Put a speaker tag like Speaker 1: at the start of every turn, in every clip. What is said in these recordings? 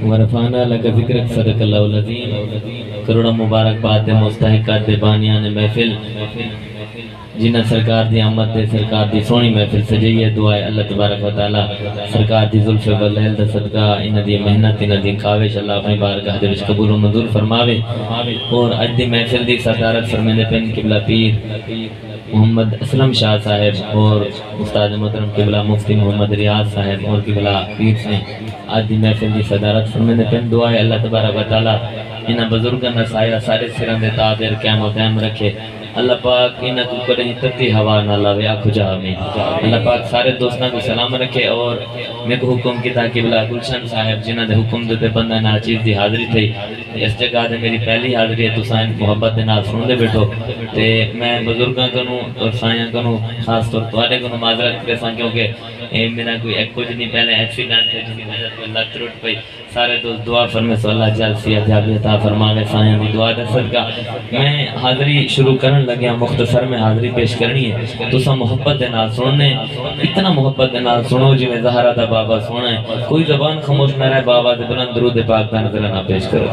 Speaker 1: ورفعنا لك ذکرک صدق اللہ العظیم. کروڑا مبارک بات مستحقات بانیان محفل جنہ سرکار دی آمد دے سرکار دی سونی محفل سجئی ہے. دعائے اللہ تبارک و تعالی سرکار دی ظلف واللیل دا صدقہ انہ دی محنت انہ دی کاوش اللہ اپنی بارگاہ دے وچ قبول و منظور فرماوے. اور اج دی محفل دی صدارت فرمیندے پن قبلہ پیر محمد اسلم شاہ صاحب اور استاد محترم قبلہ مفتی محمد ریاض صاحب اور قبلہ پیر سے آج دی محفل دی صدارت فرمیندے پن. دعائے اللہ تبارک و تعالی انہ بزرگاں سایہ سارے سران دے تابر قیام و دائم رکھے. اللہ پاک انہ تو کریں تتی ہوا نہ لاوے آنکھو جا میں. اللہ پاک سارے دوستاں کو سلام رکھے. اور میں کو حکم کی تاکہ بلا گلشن صاحب جنہ دے حکم دیتے بندہ ناچیز دی حاضری تھی. اس جگہ دے میری پہلی حاضری ہے تو سائن محبت دے نال سن دے بیٹھو. تے میں بزرگاں کنوں اور سائیاں کنوں خاص طور توارے کنوں معذرت کرے ساں کیونکہ میرا کوئی ایک کچھ نہیں پہلے ایکسیڈنٹ ہے جنہی وجہ سے لگ ٹوٹ پئی. سارے دوست دعا فرمے سو اللہ جل صحت یابی عطا فرماوے. سائیاں دی دعا دے صدقہ میں حاضری شروع کرن لگیا. مختصر میں حاضری پیش کرنی ہے تو سا محبت دے نال سننے اتنا محبت دے نال سنو جی میں زہرہ دا بابا سونا ہے. کوئی زبان خاموش نہ رہے. بابا دے بلند درود پاک دا نظرانہ پیش کرو.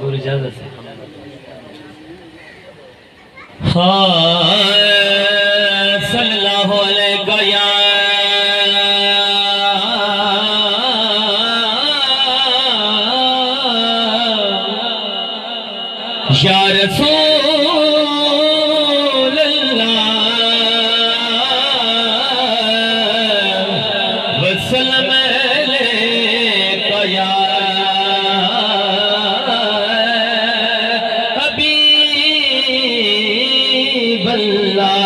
Speaker 1: اور اجازت ہے صلی اللہ علیہ یا یا رسول اللہ وسلم علیکہ یا حبیب اللہ.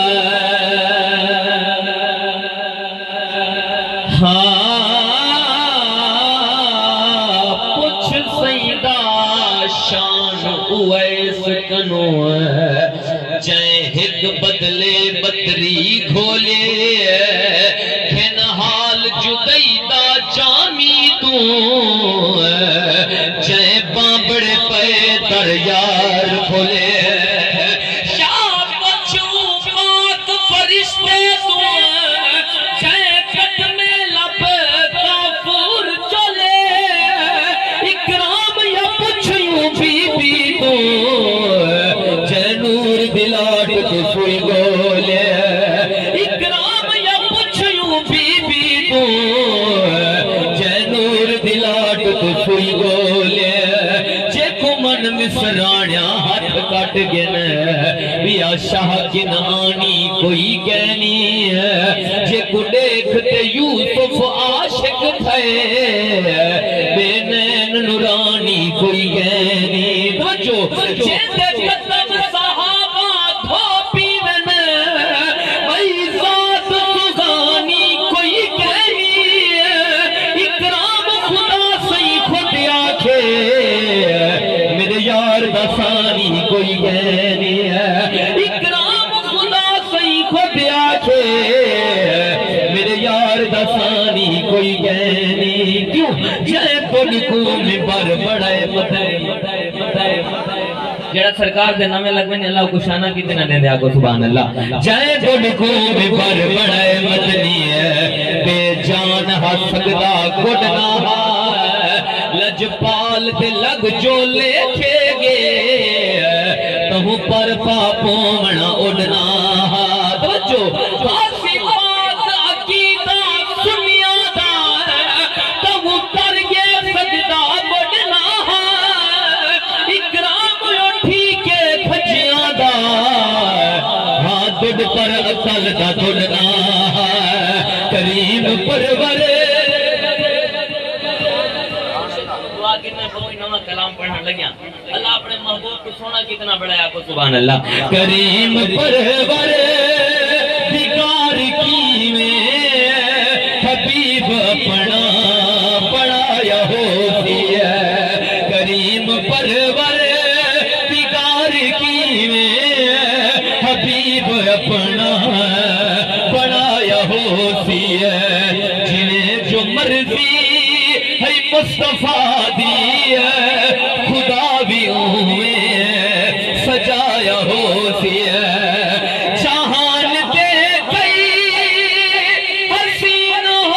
Speaker 1: پوچھ سیدہ شان اویس کنو جائیں ہک بدلے بدری گھولے کھن حال جدائی دا جامی تو جائیں بامبڑے پے در یار کھولے شاہ بچوں پاک فرشتے تو جائیں قدم لب کافور چلے اکرام یا پچھوں بی بی تو جنور بلاٹ کے سوئی گولے اکرام یا پچھوں بی بی تو جنور بلاٹ کے سوئی گولے. جے کو من مصرانیاں ہاتھ کٹ گنے بیا شاہ کنانی کوئی گینی ہے. جے کو دیکھتے یوسف عاشق تھے بے نین نورانی کوئی گینی. جو جیتے قدم صحابہ دھو پیون بھئی ذات سگانی کوئی گینی ہے. اکرام خدا سی خود آکھے میرے یار دسانی کوئی گینی ہے. اکرام خدا سی خود آکھے میرے یار دسانی کوئی گینی. کیوں جائے پڑھ کو میں بر بڑھائے مدے جڑا سرکار دے نامے لگویں اللہ کو شانہ کی دنہ دیں دے آگو سبحان اللہ. جائے گھڑ کو میں بر بڑھائے مدنی ہے بے جان حسدہ گھڑنا لجپال دے لگ جو لکھے گے تہوں پر پاپوں منا اڑنا. توجہ خاصی بات عقیدہ سنیا دا تہوں پر یہ سجدہ بڑھنا. اکرام اٹھی کے کھجیاں دا ہاں دڑ پر اصل دا دڑنا. کریم پرور دعا کتنا کوئی نواں کلام پڑھنے لگیا. اللہ اپنے محبوب کو سونا کتنا بڑا ہے. آپ کو سبحان اللہ. کریم پرور دگار کی میں حبیب اپنا بڑایا ہوتی ہے. کریم پرور دگار کی میں حبیب اپنا بڑایا ہوتی ہے. جنہیں جو مرضی ہے مصطفیٰ دی ہے خدا بھی انہیں سجایا ہوتی ہے. جہان دے گئی حسین ہو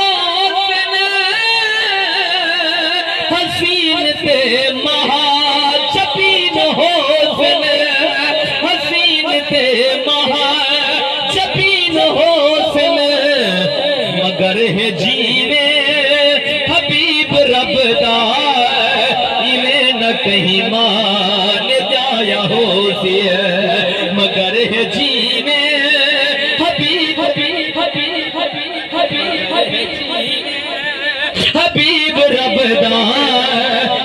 Speaker 1: حبیب رب دا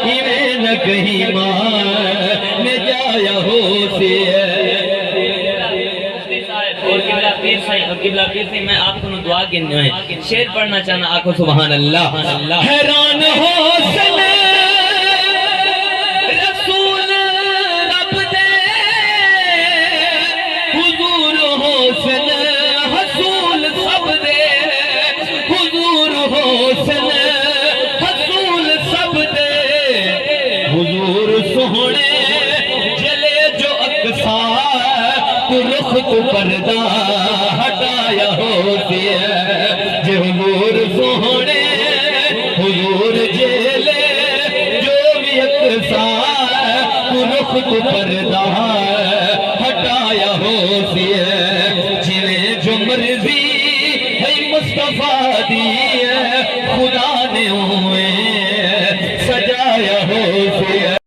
Speaker 1: ایویں نہ کہیں مان جایا ہو سی اور قبلہ پیر سے میں آپ کو دعا کرنے ہیں شعر پڑھنا چاہنا آنکھو سبحان اللہ حیران ہو سنے رسول رب دے حضور ہو سنے حصول سب دے حضور ہو سنے حصول سب دے حضور سونے جلے جو اقصار تو رخ تو پردہ ہٹایا ہوتی ہے جو حضور سونے حضور جیلے جو بھی اقصار تو رخ تو پردہ ہٹایا ہوتی ہے جنہیں جو مرضی ہے مصطفیٰ دی